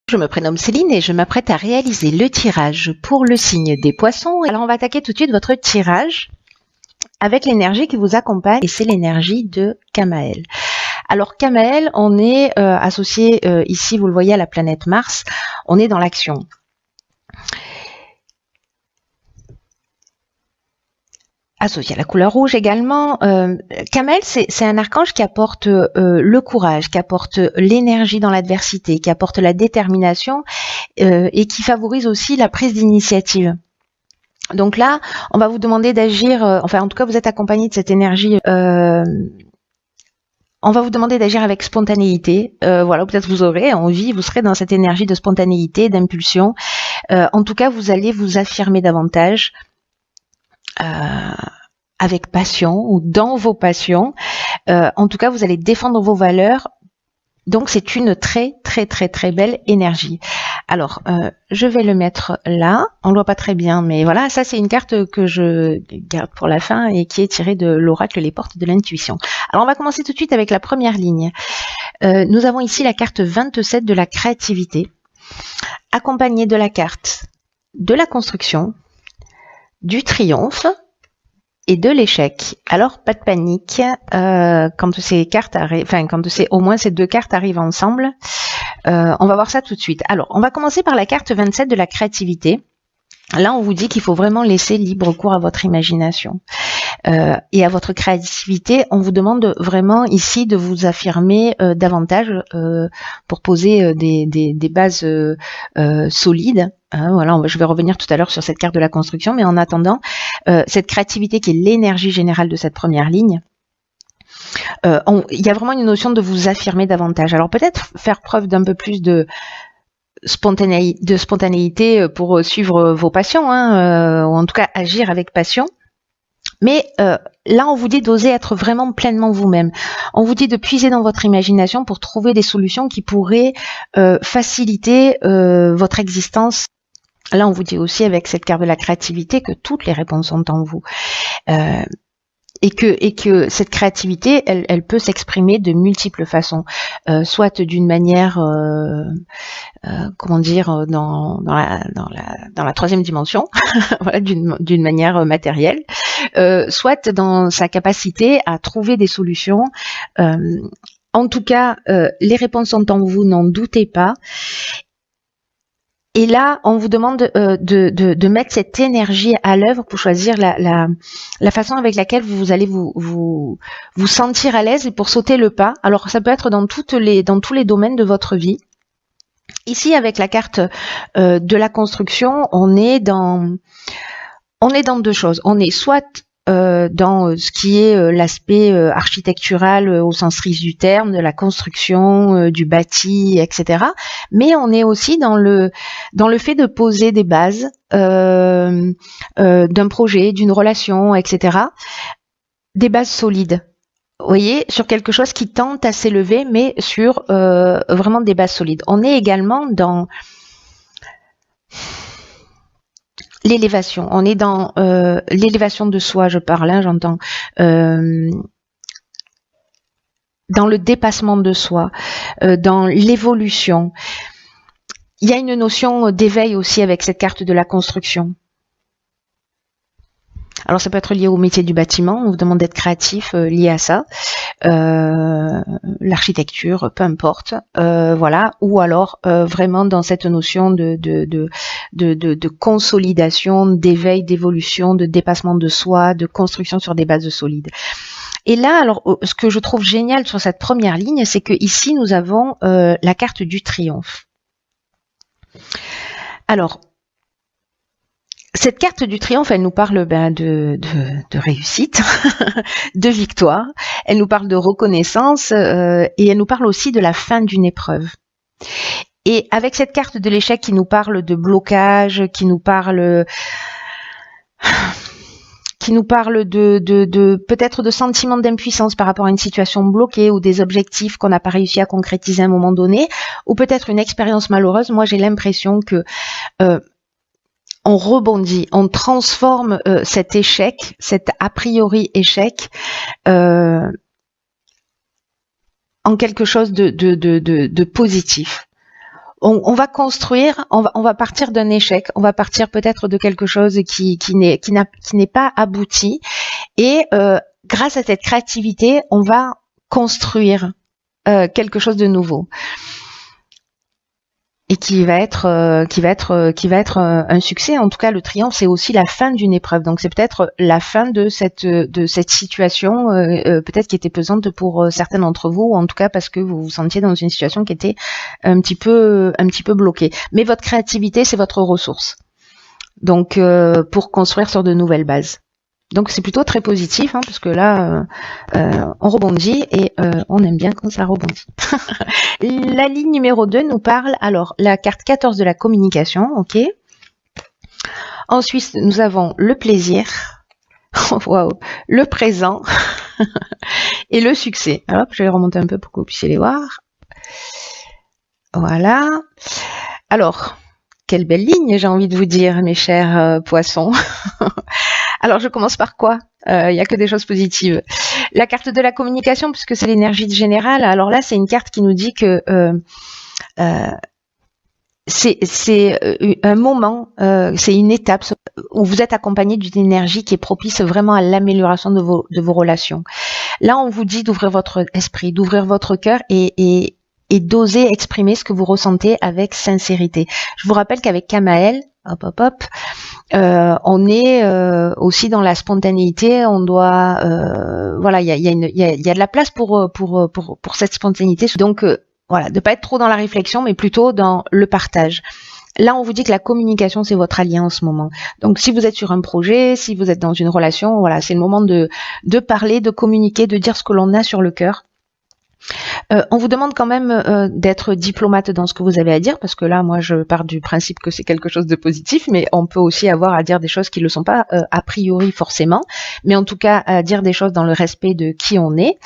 Je me prénomme Céline et je m'apprête à réaliser le tirage pour le signe des poissons. Alors on va attaquer tout de suite votre tirage avec l'énergie qui vous accompagne et c'est l'énergie de Kamael. Alors Kamael, on est associé ici, vous le voyez, à la planète Mars, on est dans l'action. Associé à la couleur rouge également. Kamael, c'est un archange qui apporte le courage, qui apporte l'énergie dans l'adversité, qui apporte la détermination et qui favorise aussi la prise d'initiative. Donc là, on va vous demander d'agir, enfin en tout cas vous êtes accompagné de cette énergie, on va vous demander d'agir avec spontanéité, voilà, peut-être vous aurez envie, vous serez dans cette énergie de spontanéité, d'impulsion, en tout cas vous allez vous affirmer davantage, avec passion ou dans vos passions, en tout cas vous allez défendre vos valeurs, donc c'est une très belle énergie. Alors, je vais le mettre là, on ne le voit pas très bien, mais voilà, ça c'est une carte que je garde pour la fin et qui est tirée de l'oracle Les Portes de l'Intuition. Alors on va commencer tout de suite avec la première ligne. Nous avons ici la carte 27 de la créativité, accompagnée de la carte de la construction, du triomphe et de l'échec. Alors pas de panique quand ces cartes arrivent, enfin quand au moins ces deux cartes arrivent ensemble. On va voir ça tout de suite. Alors on va commencer par la carte 27 de la créativité. Là on vous dit qu'il faut vraiment laisser libre cours à votre imagination et à votre créativité. On vous demande vraiment ici de vous affirmer davantage pour poser des bases solides. Voilà, je vais revenir tout à l'heure sur cette carte de la construction, mais en attendant, cette créativité qui est l'énergie générale de cette première ligne, il y a vraiment une notion de vous affirmer davantage. Alors peut-être faire preuve d'un peu plus de spontanéité pour suivre vos passions, ou en tout cas agir avec passion. Mais là, on vous dit d'oser être vraiment pleinement vous-même. On vous dit de puiser dans votre imagination pour trouver des solutions qui pourraient faciliter votre existence. Là, on vous dit aussi avec cette carte de la créativité que toutes les réponses sont en vous. Et que cette créativité, elle peut s'exprimer de multiples façons, soit d'une manière, comment dire, dans la troisième dimension, voilà, d'une manière matérielle, soit dans sa capacité à trouver des solutions. En tout cas, les réponses sont en vous, n'en doutez pas. Et là, on vous demande de mettre cette énergie à l'œuvre pour choisir la façon avec laquelle vous allez vous sentir à l'aise et pour sauter le pas. Alors, ça peut être dans tous les domaines de votre vie. Ici, avec la carte de la construction, on est dans deux choses. On est soit dans ce qui est l'aspect architectural au sens strict du terme, de la construction, du bâti, etc. Mais on est aussi dans le fait de poser des bases d'un projet, d'une relation, etc. Des bases solides. Vous voyez, sur quelque chose qui tente à s'élever, mais sur vraiment des bases solides. On est également dans l'élévation, on est dans l'élévation de soi, je parle, j'entends, dans le dépassement de soi, dans l'évolution. Il y a une notion d'éveil aussi avec cette carte de la construction. Alors ça peut être lié au métier du bâtiment, on vous demande d'être créatif lié à ça, l'architecture, peu importe, voilà, ou alors vraiment dans cette notion de consolidation, d'éveil, d'évolution, de dépassement de soi, de construction sur des bases solides. Et là, alors, ce que je trouve génial sur cette première ligne, c'est que ici nous avons la carte du triomphe. Alors, cette carte du triomphe, elle nous parle de réussite, de victoire, elle nous parle de reconnaissance et elle nous parle aussi de la fin d'une épreuve. Et avec cette carte de l'échec qui nous parle de blocage, qui nous parle de peut-être de sentiments d'impuissance par rapport à une situation bloquée ou des objectifs qu'on n'a pas réussi à concrétiser à un moment donné, ou peut-être une expérience malheureuse, moi j'ai l'impression que on rebondit, on transforme cet échec, cet a priori échec, en quelque chose de positif. on va construire, on va partir d'un échec, on va partir peut-être de quelque chose qui n'est pas abouti, et grâce à cette créativité, on va construire quelque chose de nouveau. Et qui va être un succès. En tout cas, le triomphe, c'est aussi la fin d'une épreuve. Donc, c'est peut-être la fin de cette situation, peut-être qui était pesante pour certains d'entre vous, ou en tout cas parce que vous vous sentiez dans une situation qui était un petit peu bloquée. Mais votre créativité, c'est votre ressource. Donc, pour construire sur de nouvelles bases. Donc c'est plutôt très positif, hein, parce que là, on rebondit et on aime bien quand ça rebondit. La ligne numéro 2 nous parle, alors, la carte 14 de la communication, ok. Ensuite, nous avons le plaisir, waouh, le présent et le succès. Alors, je vais remonter un peu pour que vous puissiez les voir. Voilà. Alors, quelle belle ligne, j'ai envie de vous dire, mes chers poissons. Alors, je commence par quoi? Il n'y a que des choses positives. La carte de la communication, puisque c'est l'énergie générale. Alors là, c'est une carte qui nous dit que c'est un moment, c'est une étape où vous êtes accompagné d'une énergie qui est propice vraiment à l'amélioration de vos relations. Là, on vous dit d'ouvrir votre esprit, d'ouvrir votre cœur et d'oser exprimer ce que vous ressentez avec sincérité. Je vous rappelle qu'avec Kamael, on est aussi dans la spontanéité. On doit, voilà, il y a de la place pour cette spontanéité. Donc voilà, de pas être trop dans la réflexion, mais plutôt dans le partage. Là, on vous dit que la communication, c'est votre allié en ce moment. Donc, si vous êtes sur un projet, si vous êtes dans une relation, voilà, c'est le moment de parler, de communiquer, de dire ce que l'on a sur le cœur. On vous demande quand même d'être diplomate dans ce que vous avez à dire, parce que là, moi, je pars du principe que c'est quelque chose de positif, mais on peut aussi avoir à dire des choses qui ne le sont pas a priori forcément, mais en tout cas, à dire des choses dans le respect de qui on est.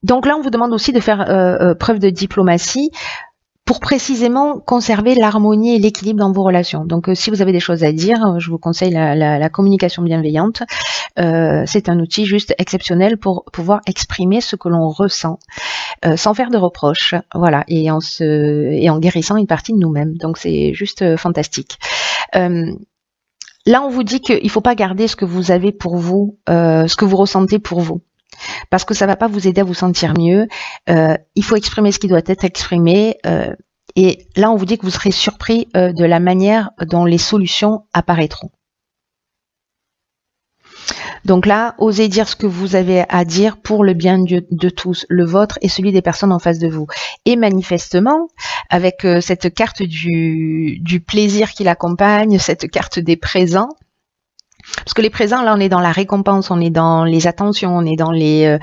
Donc là, on vous demande aussi de faire preuve de diplomatie pour précisément conserver l'harmonie et l'équilibre dans vos relations. Donc, si vous avez des choses à dire, je vous conseille la communication bienveillante. C'est un outil juste exceptionnel pour pouvoir exprimer ce que l'on ressent, sans faire de reproches, voilà, et en guérissant une partie de nous-mêmes. Donc, c'est juste fantastique. Là, on vous dit qu'il ne faut pas garder ce que vous avez pour vous, ce que vous ressentez pour vous, parce que ça va pas vous aider à vous sentir mieux. Il faut exprimer ce qui doit être exprimé. Et là, on vous dit que vous serez surpris de la manière dont les solutions apparaîtront. Donc là, osez dire ce que vous avez à dire pour le bien de tous, le vôtre et celui des personnes en face de vous. Et manifestement, avec cette carte du plaisir qui l'accompagne, cette carte des présents, parce que les présents, là, on est dans la récompense, on est dans les attentions, on est dans les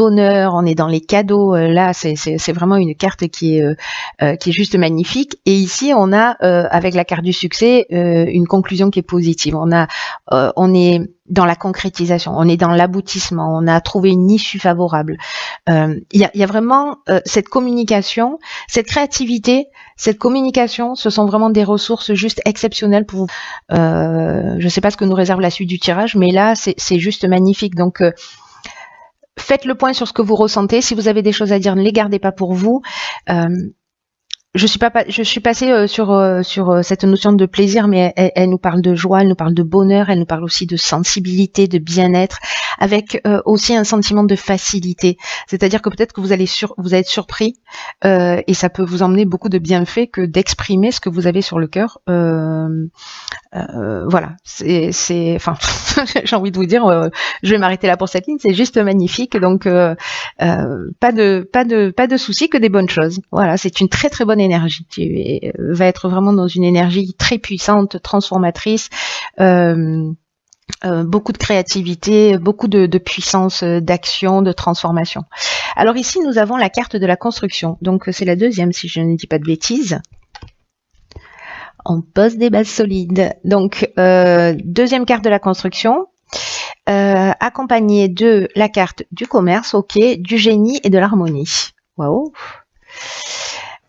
honneurs, on est dans les cadeaux. Là, c'est vraiment une carte qui est juste magnifique. Et ici, on a, avec la carte du succès, une conclusion qui est positive. On est dans la concrétisation, on est dans l'aboutissement, on a trouvé une issue favorable. Il y a vraiment cette communication, cette créativité, cette communication, ce sont vraiment des ressources juste exceptionnelles pour vous. Je ne sais pas ce que nous réserve la suite du tirage, mais là, c'est juste magnifique. Donc, faites le point sur ce que vous ressentez. Si vous avez des choses à dire, ne les gardez pas pour vous. Je suis passée sur cette notion de plaisir, mais elle nous parle de joie, elle nous parle de bonheur, elle nous parle aussi de sensibilité, de bien-être, avec aussi un sentiment de facilité. C'est-à-dire que peut-être que vous allez être surpris et ça peut vous emmener beaucoup de bienfaits que d'exprimer ce que vous avez sur le cœur. Voilà, enfin, j'ai envie de vous dire, je vais m'arrêter là pour cette ligne. C'est juste magnifique, donc pas de soucis, que des bonnes choses. Voilà, c'est une très très bonne énergie. Tu vas être vraiment dans une énergie très puissante, transformatrice, beaucoup de créativité, beaucoup de puissance d'action, de transformation. Alors ici, nous avons la carte de la construction. Donc c'est la deuxième, si je ne dis pas de bêtises. On pose des bases solides. Donc deuxième carte de la construction, accompagnée de la carte du commerce, ok, du génie et de l'harmonie. Waouh.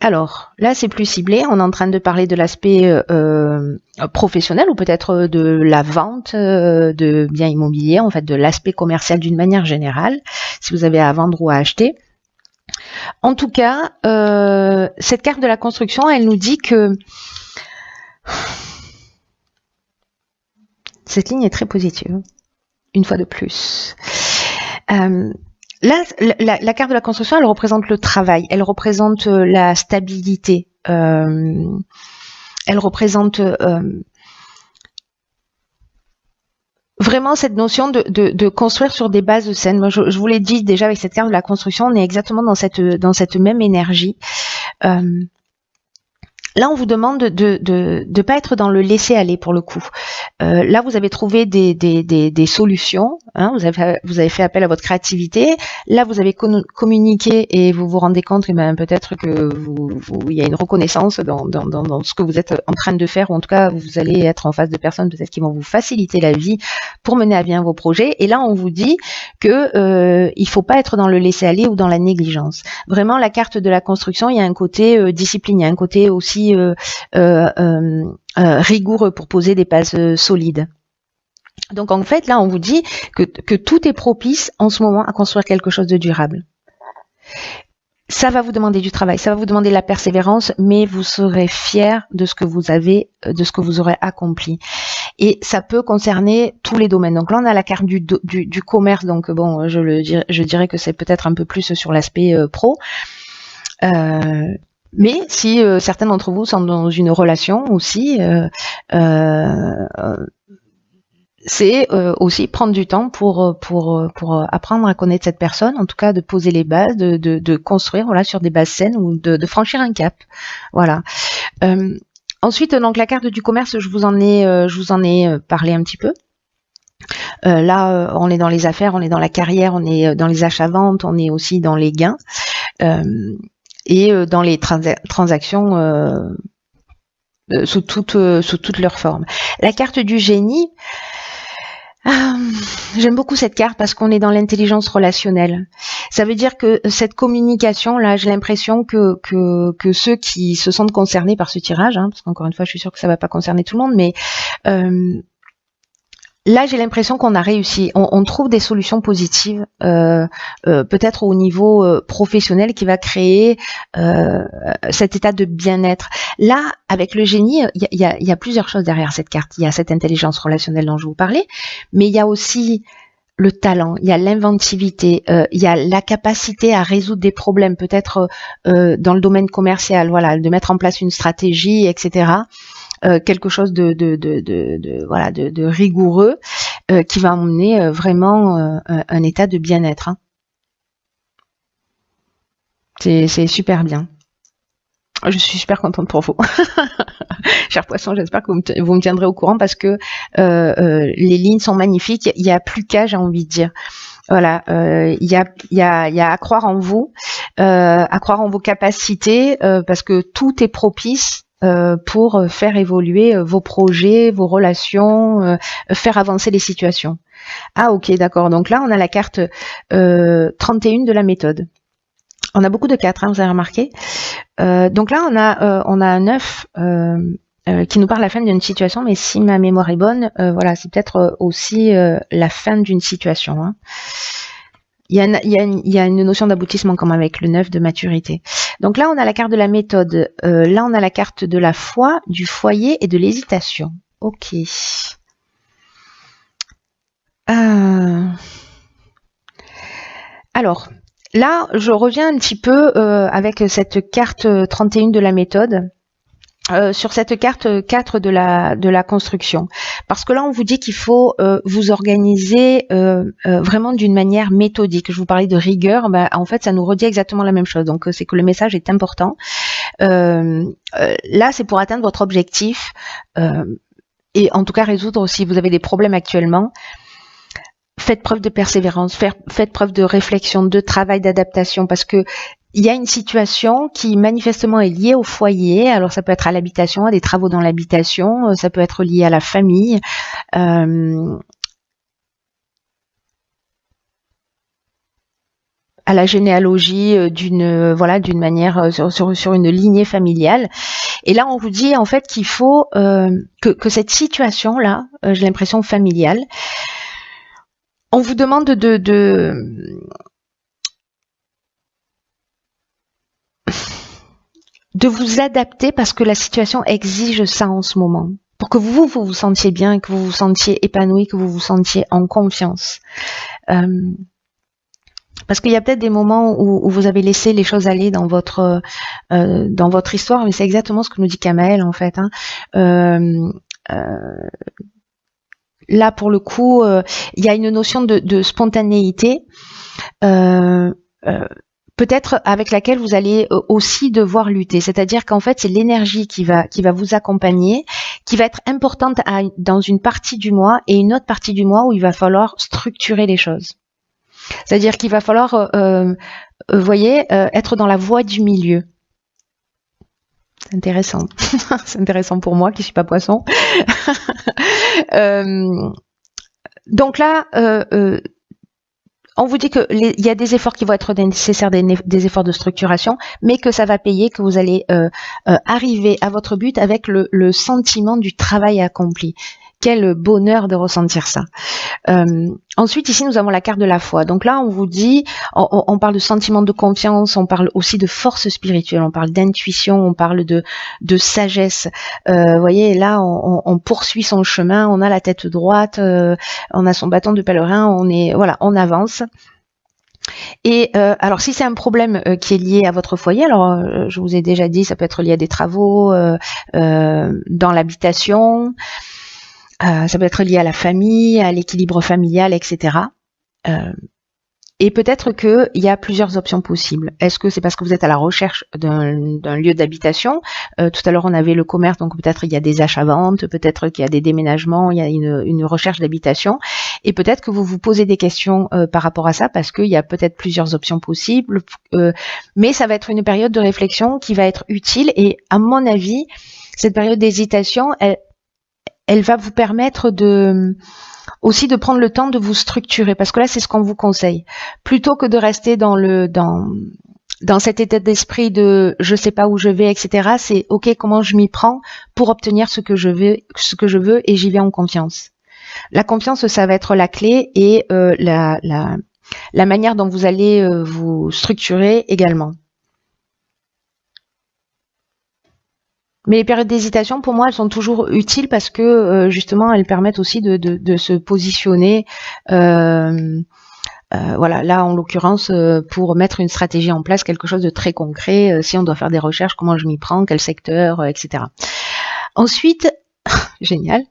Alors, là, c'est plus ciblé. On est en train de parler de l'aspect professionnel ou peut-être de la vente de biens immobiliers, en fait, de l'aspect commercial d'une manière générale, si vous avez à vendre ou à acheter. En tout cas, cette carte de la construction, elle nous dit que cette ligne est très positive, une fois de plus. Là, la carte de la construction, elle représente le travail, elle représente la stabilité, elle représente vraiment cette notion de construire sur des bases saines. Moi, je vous l'ai dit déjà avec cette carte de la construction, on est exactement dans cette même énergie. Là, on vous demande de pas être dans le laisser-aller pour le coup. Là, vous avez trouvé des solutions. Hein, vous avez fait appel à votre créativité. Là, vous avez communiqué et vous vous rendez compte que peut-être que il y a une reconnaissance dans ce que vous êtes en train de faire, ou en tout cas, vous allez être en face de personnes peut-être qui vont vous faciliter la vie pour mener à bien vos projets. Et là, on vous dit que il faut pas être dans le laisser-aller ou dans la négligence. Vraiment, la carte de la construction, il y a un côté discipline, il y a un côté aussi rigoureux pour poser des bases solides. Donc en fait, là, on vous dit que tout est propice en ce moment à construire quelque chose de durable. Ça va vous demander du travail, ça va vous demander de la persévérance, mais vous serez fiers de ce que vous avez, de ce que vous aurez accompli. Et ça peut concerner tous les domaines. Donc là, on a la carte du commerce. Donc bon, je dirais que c'est peut-être un peu plus sur l'aspect pro. Mais si certains d'entre vous sont dans une relation aussi, c'est aussi prendre du temps pour apprendre à connaître cette personne, en tout cas de poser les bases, de construire voilà sur des bases saines ou de franchir un cap. Voilà. Ensuite, donc la carte du commerce, je vous en ai parlé un petit peu. Là, on est dans les affaires, on est dans la carrière, on est dans les achats-ventes, on est aussi dans les gains. Et dans les transactions sous toutes leurs formes. La carte du génie, j'aime beaucoup cette carte parce qu'on est dans l'intelligence relationnelle. Ça veut dire que cette communication, là, j'ai l'impression que ceux qui se sentent concernés par ce tirage, hein, parce qu'encore une fois, je suis sûre que ça va pas concerner tout le monde, mais là, j'ai l'impression qu'on a réussi. On trouve des solutions positives, peut-être au niveau professionnel, qui va créer cet état de bien-être. Là, avec le génie, il y a plusieurs choses derrière cette carte. Il y a cette intelligence relationnelle dont je vous parlais, mais il y a aussi le talent, il y a l'inventivité, il y a la capacité à résoudre des problèmes, peut-être dans le domaine commercial, voilà, de mettre en place une stratégie, etc. Quelque chose de rigoureux qui va emmener vraiment un état de bien-être. Hein. C'est super bien. Je suis super contente pour vous. Chers poissons, j'espère que vous me tiendrez au courant parce que les lignes sont magnifiques. Il n'y a plus qu'à, j'ai envie de dire. Voilà, il y a à croire en vous, à croire en vos capacités, parce que tout est propice pour faire évoluer vos projets, vos relations, faire avancer les situations. Ah ok, d'accord. Donc là, on a la carte 31 de la méthode. On a beaucoup de 4, hein, vous avez remarqué. Donc là, on a un 9 qui nous parle à la fin d'une situation, mais si ma mémoire est bonne, voilà, c'est peut-être aussi la fin d'une situation. Hein. Il y a une notion d'aboutissement comme avec le 9 de maturité. Donc là, on a la carte de la méthode. Là, on a la carte de la foi, du foyer et de l'hésitation. Ok. Alors, là, je reviens un petit peu avec cette carte 31 de la méthode. Sur cette carte 4 de la construction. Parce que là, on vous dit qu'il faut vous organiser vraiment d'une manière méthodique. Je vous parlais de rigueur, en fait, ça nous redit exactement la même chose. Donc, c'est que le message est important. Là, c'est pour atteindre votre objectif et en tout cas résoudre, si vous avez des problèmes actuellement, faites preuve de persévérance, faites preuve de réflexion, de travail, d'adaptation, parce que il y a une situation qui manifestement est liée au foyer. Alors ça peut être à l'habitation, à des travaux dans l'habitation, ça peut être lié à la famille. À la généalogie d'une manière sur une lignée familiale. Et là on vous dit en fait qu'il faut que cette situation là, j'ai l'impression familiale, on vous demande de vous adapter parce que la situation exige ça en ce moment. Pour que vous vous sentiez bien, que vous vous sentiez épanoui, que vous vous sentiez en confiance. Parce qu'il y a peut-être des moments où vous avez laissé les choses aller dans votre histoire, mais c'est exactement ce que nous dit Kamael en fait. Là, pour le coup, il y a une notion de spontanéité, peut-être avec laquelle vous allez aussi devoir lutter. C'est-à-dire qu'en fait, c'est l'énergie qui va vous accompagner, qui va être importante dans une partie du mois et une autre partie du mois où il va falloir structurer les choses. C'est-à-dire qu'il va falloir, voyez, être dans la voie du milieu. C'est intéressant. C'est intéressant pour moi qui suis pas poisson. Donc là, on vous dit que il y a des efforts qui vont être nécessaires, des efforts de structuration, mais que ça va payer, que vous allez arriver à votre but avec le sentiment du travail accompli. Quel bonheur de ressentir ça. Ensuite, ici, nous avons la carte de la foi. Donc là, on vous dit, on parle de sentiment de confiance, on parle aussi de force spirituelle, on parle d'intuition, on parle de sagesse. Vous voyez, là, on poursuit son chemin, on a la tête droite, on a son bâton de pèlerin, on avance. Et alors, si c'est un problème qui est lié à votre foyer, alors je vous ai déjà dit, ça peut être lié à des travaux dans l'habitation. Ça peut être lié à la famille, à l'équilibre familial, etc. Et peut-être qu'il y a plusieurs options possibles. Est-ce que c'est parce que vous êtes à la recherche d'un lieu d'habitation? Tout à l'heure, on avait le commerce, donc peut-être il y a des achats-ventes, peut-être qu'il y a des déménagements, il y a une recherche d'habitation. Et peut-être que vous vous posez des questions par rapport à ça, parce qu'il y a peut-être plusieurs options possibles. Mais ça va être une période de réflexion qui va être utile. Et à mon avis, cette période d'hésitation, elle va vous permettre aussi de prendre le temps de vous structurer, parce que là, c'est ce qu'on vous conseille. Plutôt que de rester dans cet état d'esprit de je sais pas où je vais, etc. C'est ok, comment je m'y prends pour obtenir ce que je veux et j'y vais en confiance. La confiance, ça va être la clé et la manière dont vous allez vous structurer également. Mais les périodes d'hésitation, pour moi, elles sont toujours utiles parce que justement, elles permettent aussi de se positionner. Voilà, là, en l'occurrence, pour mettre une stratégie en place, quelque chose de très concret. Si on doit faire des recherches, comment je m'y prends, quel secteur, etc. Ensuite, génial.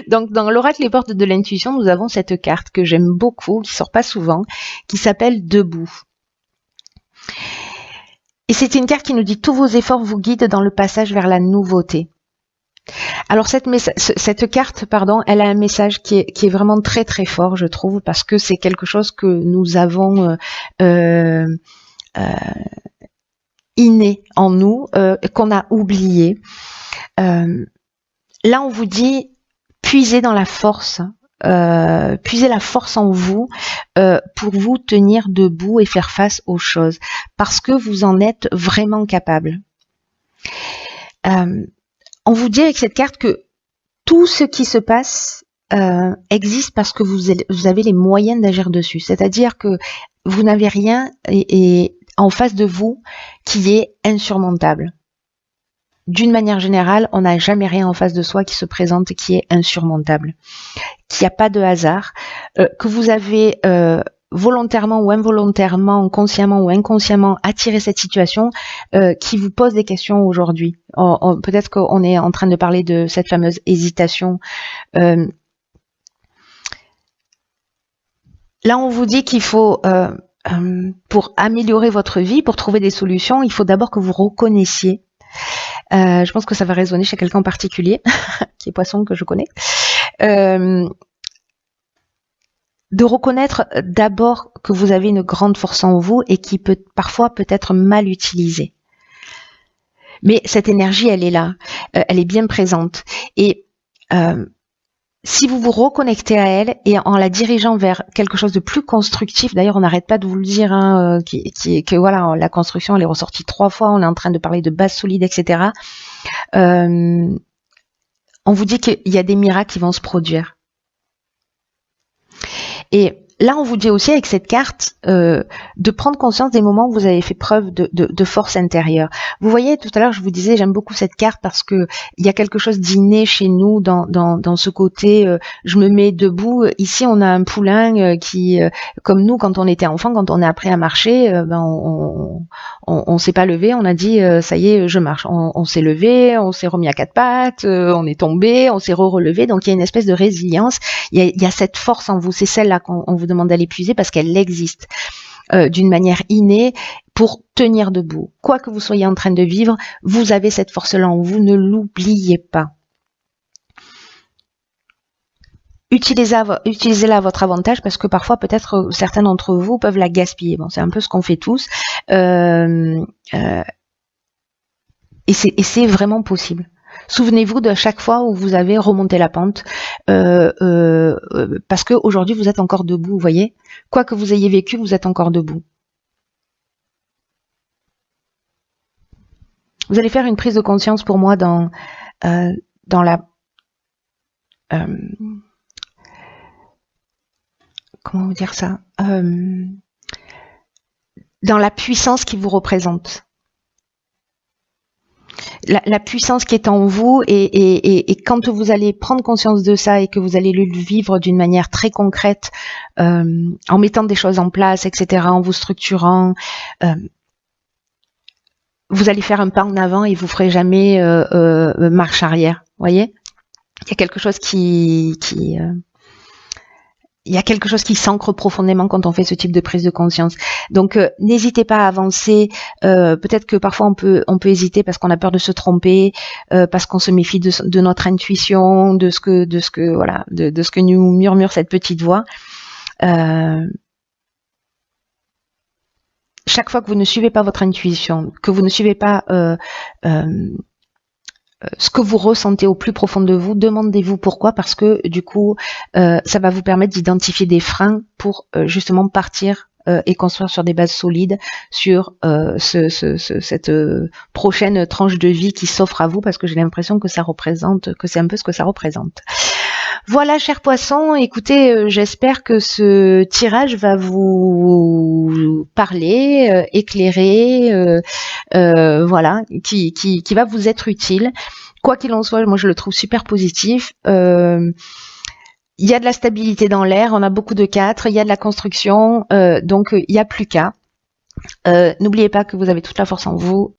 Donc, dans l'oracle Les Portes de l'intuition, nous avons cette carte que j'aime beaucoup, qui sort pas souvent, qui s'appelle Debout. Et c'est une carte qui nous dit tous vos efforts vous guident dans le passage vers la nouveauté. Alors cette carte, elle a un message qui est vraiment très très fort, je trouve, parce que c'est quelque chose que nous avons inné en nous, qu'on a oublié. Là, on vous dit puisez dans la force. Puisez la force en vous pour vous tenir debout et faire face aux choses, parce que vous en êtes vraiment capable. On vous dit avec cette carte que tout ce qui se passe existe parce que vous avez les moyens d'agir dessus. C'est-à-dire que vous n'avez rien et en face de vous qui est insurmontable. D'une manière générale, on n'a jamais rien en face de soi qui se présente et qui est insurmontable. Qu'il n'y a pas de hasard, que vous avez volontairement ou involontairement, consciemment ou inconsciemment attiré cette situation qui vous pose des questions aujourd'hui. Peut-être qu'on est en train de parler de cette fameuse hésitation. Là, on vous dit qu'il faut, pour améliorer votre vie, pour trouver des solutions, il faut d'abord que vous reconnaissiez. Je pense que ça va résonner chez quelqu'un en particulier, qui est poisson, que je connais. De reconnaître d'abord que vous avez une grande force en vous et qui parfois peut être mal utilisée. Mais cette énergie, elle est là, elle est bien présente. Et si vous vous reconnectez à elle et en la dirigeant vers quelque chose de plus constructif, d'ailleurs on n'arrête pas de vous le dire, que voilà, la construction elle est ressortie 3 fois, on est en train de parler de base solide, etc. On vous dit qu'il y a des miracles qui vont se produire. Et là, on vous dit aussi avec cette carte de prendre conscience des moments où vous avez fait preuve de force intérieure. Vous voyez, tout à l'heure, je vous disais, j'aime beaucoup cette carte parce que il y a quelque chose d'inné chez nous dans ce côté. Je me mets debout. Ici, on a un poulain qui, comme nous, quand on était enfant, quand on est appris à marcher, on s'est pas levé. On a dit, ça y est, je marche. On s'est levé, on s'est remis à quatre pattes, on est tombé, on s'est relevé. Donc il y a une espèce de résilience. Il y a cette force en vous. C'est celle-là qu'on vous demande d'aller puiser parce qu'elle existe d'une manière innée pour tenir debout. Quoi que vous soyez en train de vivre, vous avez cette force-là en vous, ne l'oubliez pas. Utilisez-la à votre avantage parce que parfois peut-être certains d'entre vous peuvent la gaspiller. Bon, c'est un peu ce qu'on fait tous. Et c'est vraiment possible. Souvenez-vous de chaque fois où vous avez remonté la pente, parce qu'aujourd'hui vous êtes encore debout, vous voyez. Quoi que vous ayez vécu, vous êtes encore debout. Vous allez faire une prise de conscience pour moi dans la... comment vous dire ça, dans la puissance qui vous représente. La puissance qui est en vous et quand vous allez prendre conscience de ça et que vous allez le vivre d'une manière très concrète, en mettant des choses en place, etc., en vous structurant, vous allez faire un pas en avant et vous ferez jamais marche arrière. Voyez, il y a quelque chose il y a quelque chose qui s'ancre profondément quand on fait ce type de prise de conscience. Donc n'hésitez pas à avancer. Peut-être que parfois on peut hésiter parce qu'on a peur de se tromper, parce qu'on se méfie de notre intuition, de ce que nous murmure cette petite voix. Chaque fois que vous ne suivez pas votre intuition, que vous ne suivez pas ce que vous ressentez au plus profond de vous, demandez-vous pourquoi, parce que du coup, ça va vous permettre d'identifier des freins pour justement partir et construire sur des bases solides sur cette prochaine tranche de vie qui s'offre à vous, parce que j'ai l'impression que c'est un peu ce que ça représente. Voilà, chers poissons, écoutez, j'espère que ce tirage va vous parler, éclairer, voilà, qui va vous être utile. Quoi qu'il en soit, moi je le trouve super positif. Il y a de la stabilité dans l'air, on a beaucoup de 4, il y a de la construction, donc il n'y a plus qu'à. N'oubliez pas que vous avez toute la force en vous,